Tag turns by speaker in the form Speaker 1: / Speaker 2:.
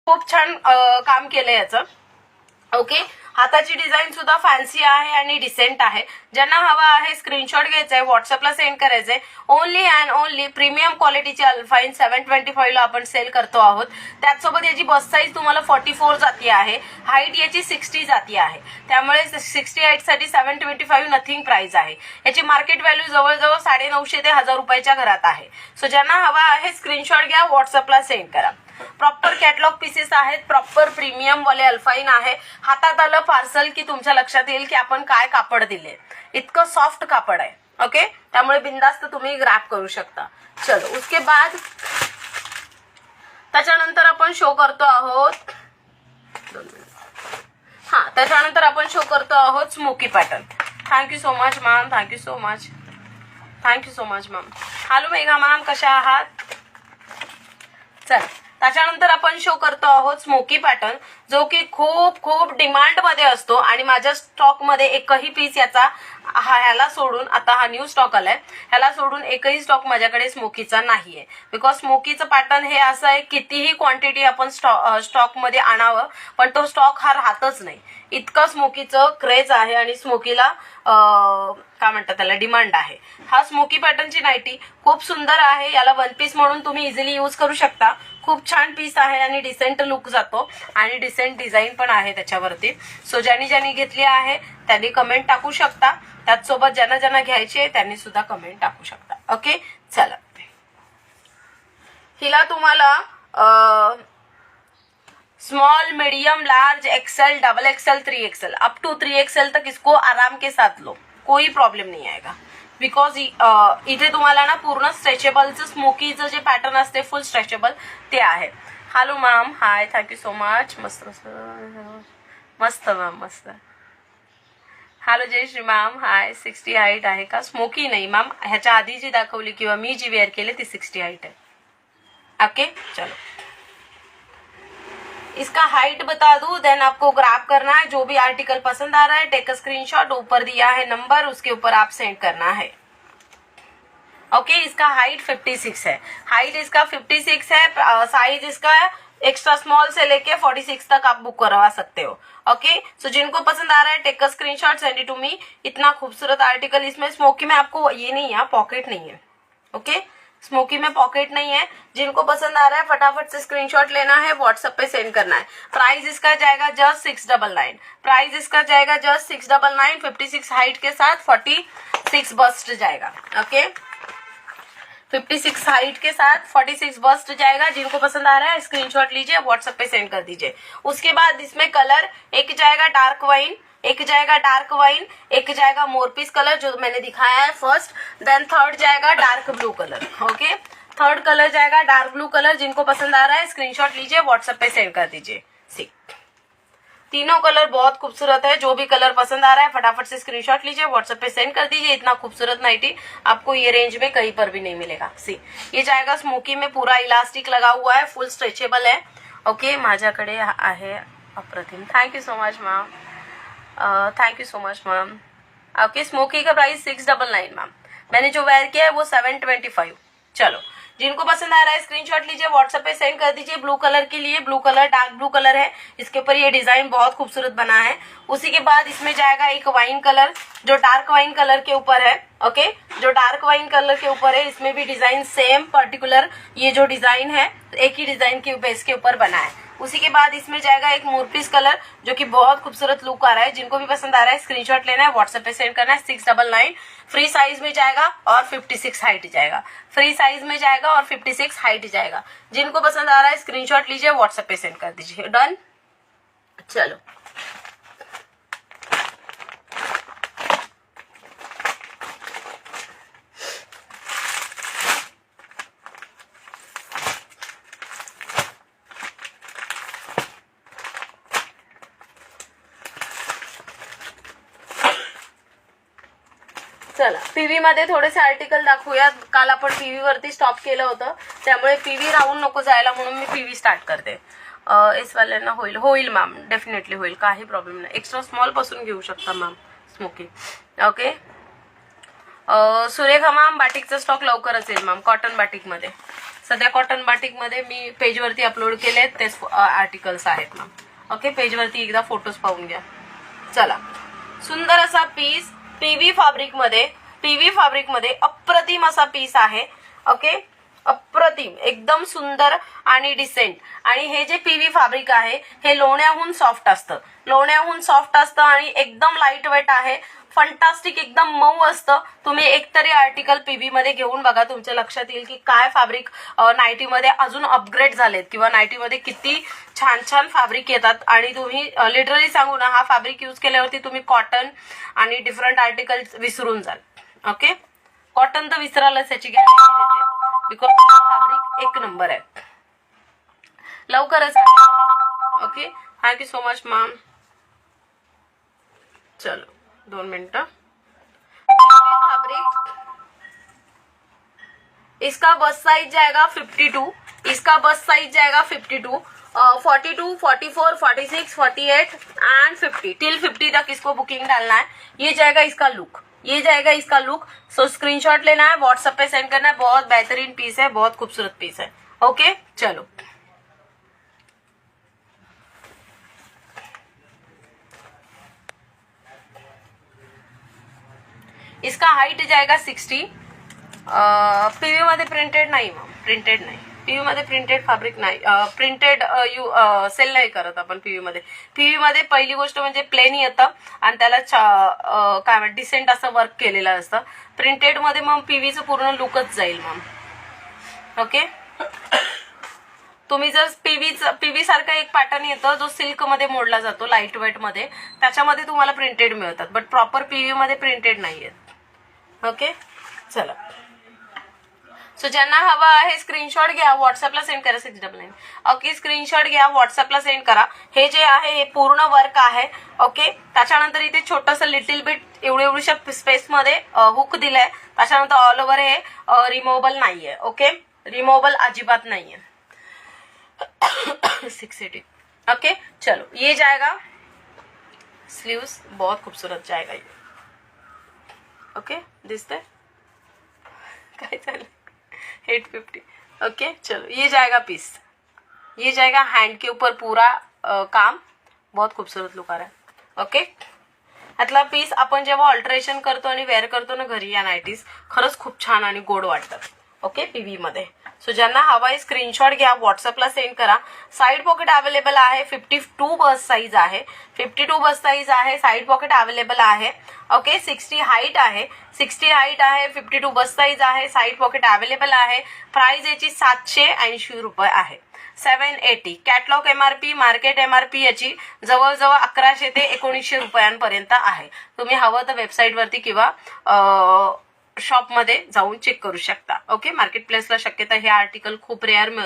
Speaker 1: खूप छान काम केलं याचं. ओके, हाताची डिझाईन सुद्धा फॅन्सी आहे आणि डिसेंट आहे. ज्यांना हवा आहे स्क्रीनशॉट घ्यायचा आहे, व्हॉट्सअपला सेंड करायचंय. ओनली अँड ओनली प्रीमियम क्वालिटीची अल्फाईन 725 ला आपण सेल करतो आहोत. त्याचसोबत याची बस साईज तुम्हाला 44 जाती आहे, हाईट याची 60 जाती आहे. त्यामुळे 68 साठी 725 नथिंग प्राइस आहे. याची मार्केट व्हॅल्यू जवळजवळ 950 ते 1000 रुपयाच्या घरात आहे. सो ज्यांना हवा आहे स्क्रीनशॉट घ्या, व्हॉट्सअपला सेंड करा. प्रॉपर कॅटलॉग पीसेस आहेत, प्रॉपर प्रीमियम वाले अल्फाईन आहे. हातात आलं पार्सल की तुमच्या लक्षात येईल की आपण काय कापड दिले. इतकं सॉफ्ट कापड आहे. ओके, त्यामुळे बिंदास्त तुम्ही ग्रॅब करू शकता. चलो, उसके बाद त्याच्यानंतर आपण शो करतो आहोत, त्याच्यानंतर आपण शो करतो आहोत smoky pattern. Thank you so much ma'am, thank you so much, thank you so much ma'am. Hello Megha ma'am, कशा आहात? चल, त्याच्यानंतर आपण शो करतो आहोत स्मोकी पॅटर्न, जो की खूप खूप डिमांड मध्ये असतो आणि माझ्या स्टॉक मध्ये एकही पीस याचा ह्याला सोडून, आता हा न्यू स्टॉक आलाय, ह्याला सोडून एकही स्टॉक माझ्याकडे स्मोकीचा नाहीये. बिकॉज स्मोकीचं पॅटर्न हे असं आहे, कितीही क्वांटिटी आपण स्टॉक मध्ये आणावं पण तो स्टॉक हा राहतच नाही. इतकं स्मोकीचं क्रेज आहे आणि स्मोकीला काय म्हणतात त्याला, डिमांड आहे. हा स्मोकी पॅटर्नची नाईटी खूप सुंदर आहे. याला वन पीस म्हणून तुम्ही इझिली यूज करू शकता. खूप छान पीस आहे आणि डिसेंट लुक जातो आणि डिसेंट डिझाईन पण आहे त्याच्यावरती. सो ज्यांनी घेतली आहे त्यांनी कमेंट टाकू शकता. त्याचसोबत ज्यांना घ्यायची आहे त्यांनी सुद्धा कमेंट टाकू शकता. ओके, चला, हिला तुम्हाला small, medium, large, XL, double XL, 3XL, up to 3XL तक इसको आराम के साथ लो, कोई प्रॉब्लेम नहीं आएगा. बिकॉज इथे तुम्हाला ना पूर्ण स्ट्रेचेबलचं स्मोकीचं जे पॅटर्न असते फुल स्ट्रेचेबल ते आहे. हॅलो मॅम, हाय, थँक्यू सो मच. मस्त मस्त मॅम, मस्त. हॅलो जयश्री मॅम, हाय. 60 हाईट आहे का? स्मोकी नाही मॅम, ह्याच्या आधी जी दाखवली किंवा मी जी वेअर केली ती 60 हाईट आहे. ओके, चलो, इसका हाइट बता दूं, देन आपको ग्रैब करना है. जो भी आर्टिकल पसंद आ रहा है टेक अ स्क्रीनशॉट, ऊपर दिया है नंबर, उसके ऊपर आप सेंड करना है. ओके, इसका हाइट 56 है. हाइट इसका 56 है. साइज इसका एक्स्ट्रा स्मॉल से लेके 46 तक आप बुक करवा सकते हो. ओके, सो जिनको पसंद आ रहा है take a screenshot, send it to me. इतना खूबसूरत आर्टिकल. इसमें स्मोकी में आपको ये नहीं है, पॉकेट नहीं है. ओके, स्मोकी में पॉकेट नहीं है. जिनको पसंद आ रहा है फटाफट से स्क्रीनशॉट लेना है, व्हाट्सएप पे सेंड करना है. प्राइस इसका जाएगा जस्ट 699. प्राइस इसका जाएगा जस्ट 699. 56 हाइट के साथ 46 बस्ट जाएगा. ओके, 56 हाइट के साथ 46 बस्ट जाएगा. जिनको पसंद आ रहा है स्क्रीनशॉट लीजिए, व्हाट्सएप पे सेंड कर दीजिए. उसके बाद इसमें कलर एक जाएगा डार्क वाइन, एक जाएगा डार्क वाइन, एक जाएगा मोरपीस कलर जो मैंने दिखाया है फर्स्ट. देन थर्ड जाएगा dark blue colour. Okay, third colour जाएगा डार्क ब्लू कलर. जिनको पसंद आ रहा है स्क्रीनशॉट लीजिए, व्हाट्सएप पे सेंड कर दीजिए. सी, तीनों कलर बहुत खूबसूरत है. जो भी कलर पसंद आ रहा है फटाफट से स्क्रीनशॉट लीजिए, व्हाट्सएप पे सेंड कर दीजिए. इतना खूबसूरत नाइटी आपको ये रेंज में कहीं पर भी नहीं मिलेगा. सी, ये जाएगा स्मोकी में, पूरा इलास्टिक लगा हुआ है, फुल स्ट्रेचेबल है. ओके, माझ्याकडे आहे अप्रतिम. Thank you so much ma'am, thank you so much ma'am. Okay, smoky का प्राइस 699 मैम. मैंने जो वेयर किया है वो 725. चलो, जिनको पसंद आ रहा है स्क्रीनशॉट लीजिए, व्हाट्सएप पे सेंड कर दीजिए. ब्लू कलर के लिए, blue colour dark blue colour है, इसके ऊपर ये डिजाइन बहुत खूबसूरत बना है. उसी के बाद इसमें जाएगा एक वाइन कलर जो डार्क वाइन कलर के ऊपर है. ओके, जो डार्क वाइन कलर के ऊपर है इसमें भी डिजाइन सेम पर्टिकुलर, ये जो डिजाइन है एक ही डिजाइन के बेस के ऊपर बना है. उसी के बाद इसमें जाएगा एक मोरपीस कलर जो कि बहुत खूबसूरत लुक आ रहा है. जिनको भी पसंद आ रहा है स्क्रीनशॉट लेना है, व्हाट्सएप पे सेंड करना है. 699 फ्री साइज में जाएगा और 56 हाइट जाएगा. फ्री साइज में जाएगा और 56 हाइट जाएगा. जिनको पसंद आ रहा है स्क्रीनशॉट लीजिए, व्हाट्सएप पे सेंड कर दीजिए. डन. चलो, चला, पीव्ही मध्ये थोडेसे आर्टिकल दाखवूयात. काल आपण पीव्ही वरती स्टॉप केलं होतं, त्यामुळे पीव्ही राहून नको जायला म्हणून मी पीव्ही स्टार्ट करते. एस वाल्यांना होईल मॅम, डेफिनेटली होईल, काही प्रॉब्लेम नाही. एक्स्ट्रा स्मॉल पासून घेऊ शकता ma'am smoky. Okay, Surekha ma'am, बाटिकचा स्टॉक लवकरच येईल मॅम, कॉटन बाटिक मध्ये. सध्या कॉटन बाटिक मध्ये मी पेजवरती अपलोड केले आहेत तेच आर्टिकल्स आहेत मॅम. ओके, पेजवरती एकदा फोटोज पाहून घ्या. चला, सुंदर असा पीस पीव्ही फॅब्रिक मध्ये अप्रतिम असा पीस आहे. ओके, अप्रतिम, एकदम सुंदर आणि डिसेंट. आणि हे जे पीव्ही फॅब्रिक आहे हे लोण्याहून सॉफ्ट असतं आणि एकदम लाईट वेट आहे. फंटास्टिक, एकदम मऊ असतं. तुम्ही एकतरी आर्टिकल पीव्ही मध्ये घेऊन बघा, तुमच्या लक्षात येईल की काय फॅब्रिक नाईटीमध्ये अजून अपग्रेड झालेत किंवा नाईटीमध्ये किती छान छान फॅब्रिक येतात. आणि तुम्ही लिटरली सांगू ना, हा फॅब्रिक यूज केल्यावरती तुम्ही कॉटन आणि डिफरंट आर्टिकल विसरून जाल. ओके, कॉटन तर विसरालच, याची गॅरंटी देते, बिकॉज फॅब्रिक एक नंबर आहे. लवकरच. Okay, thank you so much ma'am. चलो 2 मिनटं. फैब्रिक, इसका बस साइज जाएगा 52, इसका बस साइज जाएगा 52, 42, 44, 46, 48 एंड 50 टिल 50 तक इसको बुकिंग डालना है. ये जाएगा इसका लुक. सो स्क्रीनशॉट लेना है, व्हाट्सएप पे सेंड करना है. बहुत बेहतरीन पीस है, बहुत खूबसूरत पीस है. ओके, चलो. इसका हाइट जाएगा 60. पीव्ही मध्ये प्रिंटेड नाही, पीव्ही मध्ये प्रिंटेड फॅब्रिक नाही, प्रिंटेड सेल नाही करत आपण पीव्ही मध्ये. पीव्ही मध्ये पहिली गोष्ट म्हणजे प्लेन येतं आणि त्याला काय म्हणतात डिसेंट असं वर्क केलेलं असतं. प्रिंटेड मध्ये मग पीव्हीचं पूर्ण लुकच जाईल मॅम. ओके, तुम्ही जर पीव्ही सारखा एक पॅटर्न येतो जो सिल्क मध्ये मोडला जातो लाईट वेट मध्ये, त्याच्यामध्ये तुम्हाला प्रिंटेड मिळतात, बट प्रॉपर पीव्ही मध्ये प्रिंटेड नाहीये. ओके, चला. सो ज्यांना हवा आहे स्क्रीनशॉट घ्या, व्हॉट्सअपला सेंड करा. 699. ओके, स्क्रीनशॉट घ्या, व्हॉट्सअपला सेंड करा. हे जे आहे हे पूर्ण वर्क आहे. ओके, त्याच्यानंतर इथे छोटंसं लिटिल बिट एवढ्या स्पेस मध्ये हुक दिलाय. त्याच्यानंतर ऑल ओव्हर हे रिमूव्हेबल नाहीये. ओके, रिमूव्हेबल अजिबात नाहीये. 680. ओके, चलो, ये जाएगा स्लीव्स, बहुत खूबसूरत जाएगा ये. ओके, दिसते काय चालेल 850. ओके, चलो, ये जाएगा पीस, ये जाएगा हैंड के ऊपर पूरा काम. बहुत खूबसूरत लुक आ रहा है. ओके, यातला पीस आपण जेव्हा अल्टरेशन करतो आणि वेअर करतो ना घरी, या नाईटीज खरंच खूप छान आणि गोड वाटतात. ओके, पीव्ही मध्ये. सो ज्यांना हवा आहे स्क्रीनशॉट घ्या, व्हॉट्सअपला सेंड करा. साईड पॉकेट अवेलेबल आहे. 52 बस साईज आहे. 52 बस साईज आहे. साईड पॉकेट अवेलेबल आहे. ओके, 60 हाईट आहे. 52 बस साईज आहे. साईड पॉकेट अवेलेबल आहे. प्राइस याची 780 रुपये आहे. 780. कॅटलॉग एमआरपी, मार्केट एमआरपी याची जवळजवळ 1100 ते 1900 रुपयांपर्यंत आहे. तुम्ही हवं तर वेबसाईटवरती किंवा शॉपमध्ये जाऊन चेक करू शकता. ओके, मार्केट प्लेसला शक्यता हे आर्टिकल खूप रेअर मिळतं.